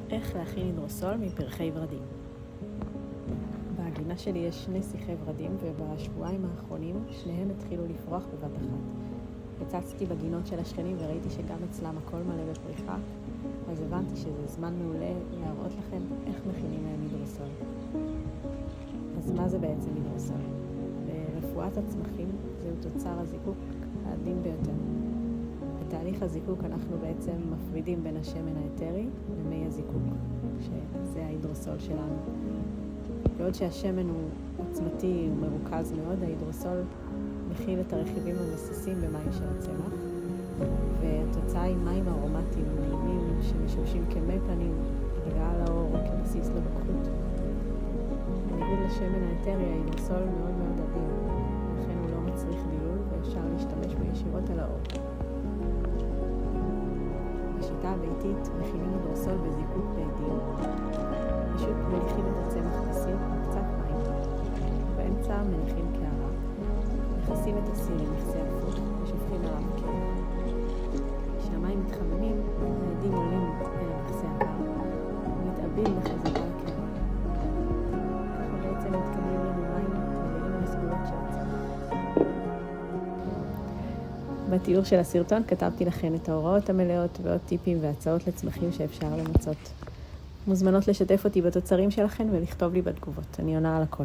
איך להכין הידרוסול מפרחי ורדים. בגינה שלי יש 2 שיחי ורדים, ובשבועיים האחרונים שניהם התחילו לפרוח בבת אחת. הצצתי בגינות של השכנים וראיתי שגם אצלם הכל מלא בפריחה, אז הבנתי שזה זמן מעולה להראות לכם איך מכינים להם הידרוסול. אז מה זה בעצם הידרוסול? ברפואת הצמחים זהו תוצר הזיקוק העדין ביותר. בתהליך הזיקוק אנחנו בעצם מפרידים בין השמן האתרי למי הזיקוק, שזה ההידרוסול שלנו. בעוד שהשמן הוא עוצמתי ומרוכז מאוד, ההידרוסול מכיל את הרכיבים המססים במים של הצמח, והתוצאה היא מים ארומטיים נעימים שמשמשים כמי פנים, הגעה לאור או כבסיס לרוקחות. בניגוד לשמן האתרי, ההידרוסול מאוד מאוד עדין, לכן הוא לא מצריך דילול ואפשר להשתמש בו ישירות על האור. בשיטה הביתית מכינים הידרוסול בזיקוק בעדים. פשוט מניחים את הצמח בסיר עם קצת מים, ובאמצע מניחים קערה, מכסים את הסיר עם מכסה הפוך ושופכים עליו קערה. כשהמים מתחממים, העדים עולים אל המכסה הקר ומתעבים בחזרה לקערה. ככה בעצם מתקבלים לנו מים מלאים לסגולות של הצמח. בתיאור של הסרטון כתבתי לכם את ההוראות המלאות ועוד טיפים והצעות לצמחים שאפשר למצות. מוזמנות לשתף אותי בתוצרים שלכם ולכתוב לי בתגובות. אני עונה על הכל.